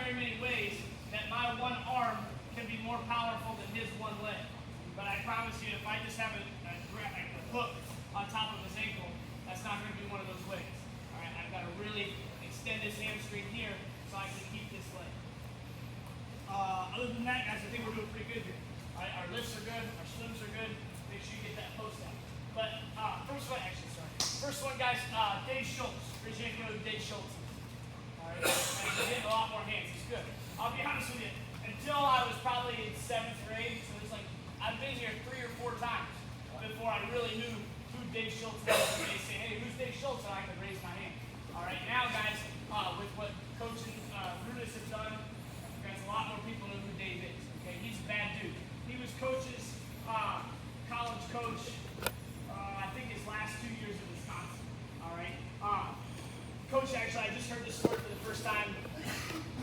very many ways that my one arm can be more powerful than his one leg. But I promise you, if I just have a hook on top of his ankle, that's not going to be one of those ways. All right, I've got to really extend this hamstring here so I can keep this leg. Other than that, guys, I think we're doing pretty good here. All right, our lifts are good, our swims are good. Make sure you get that post out. But first one, guys, Dave Shultz. Raise your hand if you know who Dave Shultz is. All right, he's getting a lot more hands. He's good. I'll be honest with you. Until I was probably in 7th grade, so it's like I've been here 3 or 4 times before I really knew who Dave Shultz was. They say, hey, who's Dave Shultz? And I could raise my hand. All right, now, guys, with what Coach and Brutus have done, guys, a lot more people know who Dave is. Okay, he's a bad dude. He was Coach's college coach. I think his last 2 years in Wisconsin. All right, Coach. Actually, I just heard this story for the first time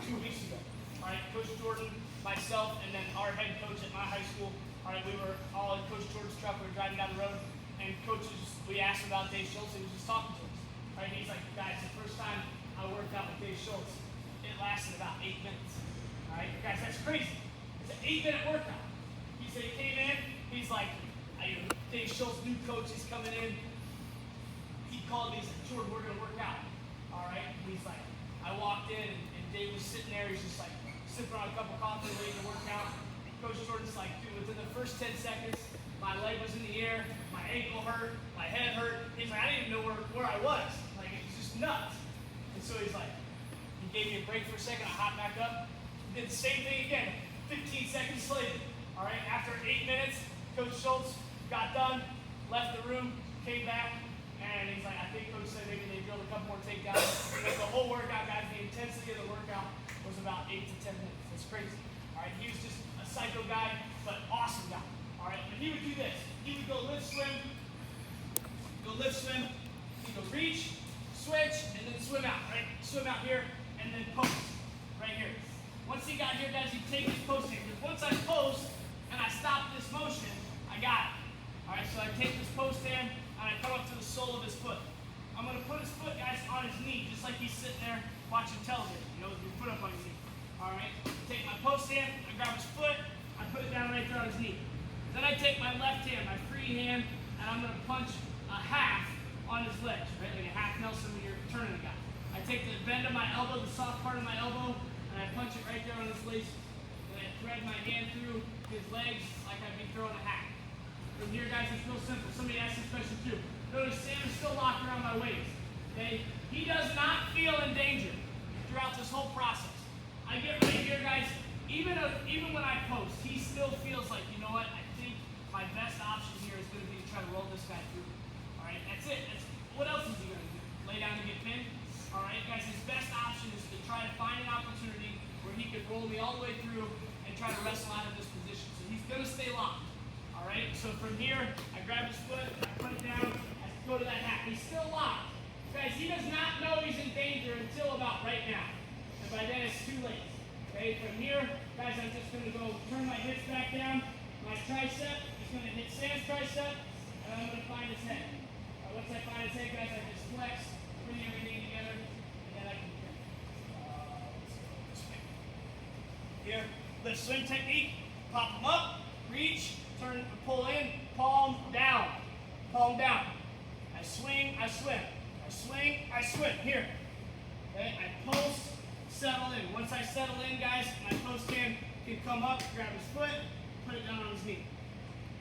2 weeks ago. All right, Coach Jordan, myself, and then our head coach at my high school. All right, we were all in Coach Jordan's truck. We were driving down the road, and we asked him about Dave Shultz. He was just talking to us. All right, he's like, guys, the first time I worked out with Dave Shultz, it lasted about 8 minutes. All right, guys, that's crazy. It's an 8-minute workout. He said he came in. He's like, Dave Shultz, new coach, he's coming in. He called me. He said, Jordan, we're gonna work out. All right. And he's like, I walked in, and Dave was sitting there. He's just like sipping on a cup of coffee, waiting to work out. Coach Jordan's like, dude, within the first 10 seconds, my leg was in the air, my ankle hurt, my head hurt. He's like, I didn't even know where I was. Like, it was just nuts. And so he's like, he gave me a break for a second. I hopped back up, did the same thing again. 15 seconds later. All right. After 8 minutes, Coach Shultz got done, left the room, came back, and he's like, I think Coach said maybe they drilled a couple more takedowns. But the whole workout, guys, the intensity of the workout was about 8 to 10 minutes. That's crazy. All right, he was just a psycho guy, but awesome guy. All right, but he would do this. He would go lift swim, he'd go reach, switch, and then swim out, right? Swim out here, and then post, right here. Once he got here, guys, he'd take his post in. Because once I post, and I stop this motion, I got it. All right, so I take this post in, and I come up to the sole of his foot. I'm going to put his foot, guys, on his knee, just like he's sitting there watching television, with your foot up on his knee. All right, take my post in, I grab his foot, I put it down right there on his knee. Then I take my left hand, my free hand, and I'm going to punch a half on his legs, right, like a half Nelson when you're turning a guy. I take the bend of my elbow, the soft part of my elbow, and I punch it right there on his laces. Then I thread my hand through his legs like I'd be throwing a hat. From here, guys, it's real simple. Somebody asked this question too. Notice Sam is still locked around my waist. Okay? He does not feel in danger throughout this whole process. I get right here, guys. Even when I post, he still feels like, you know what? I think my best option here is going to be to try to roll this guy through. All right, that's it. What else is he going to do? Lay down and get pinned? All right, guys. His best option is to try to find an opportunity where he could roll me all the way through and try to wrestle out of this position. So he's going to stay locked. All right, so from here, I grab his foot, I put it down, I go to that hat. He's still locked. Guys, he does not know he's in danger until about right now. And by then, it's too late. Okay, from here, guys, I'm just going to go turn my hips back down. My tricep is going to hit Sam's tricep, and I'm going to find his head. Once I find his head, guys, I just flex, bring everything together, and then I can here, lift swim technique, pop them up, reach, turn and pull in, palm down, palm down. I swing, I swim. I swing, I swim. Here. Okay, I post, settle in. Once I settle in, guys, my post hand can come up, grab his foot, put it down on his knee.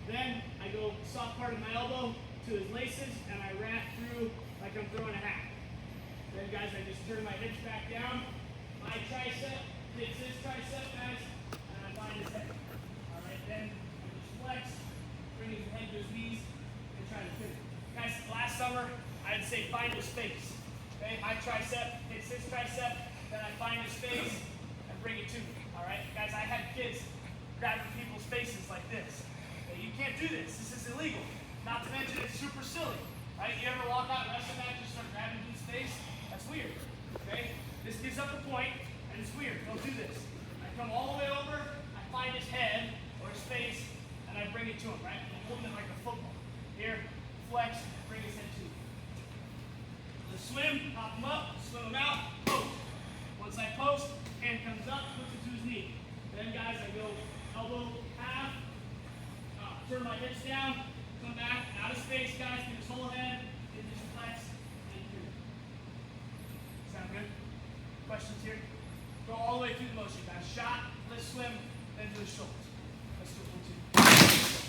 Then I go soft part of my elbow to his laces, and I wrap through like I'm throwing a hat. Then, guys, I just turn my hips back down. My tricep hits his tricep, guys, and I find his head. All right, then flex, bring his head to his knees, and try to finish. Guys, last summer, I'd say find his face. Okay, my tricep hits his tricep, then I find his face and bring it to me. All right, guys, I had kids grabbing people's faces like this. Okay, you can't do this. This is illegal. Not to mention it's super silly. Right? You ever walk out and wrestle match and start grabbing dude's face? That's weird. Okay? This gives up the point, and it's weird. Don't do this. I come all the way over, I find his head or his face, and I bring it to him, right? I'm holding it like a football. Here, flex, bring his head to you. The swim, pop him up, swim him out, post. Once I post, hand comes up, puts it to his knee. Then guys, I go elbow half, turn my hips down, come back, out of space guys, through this whole head, and just flex, and through. Sound good? Questions here? Go all the way through the motion guys. Shot, let's swim, then do the Shultz. Let's do it, 1, 2.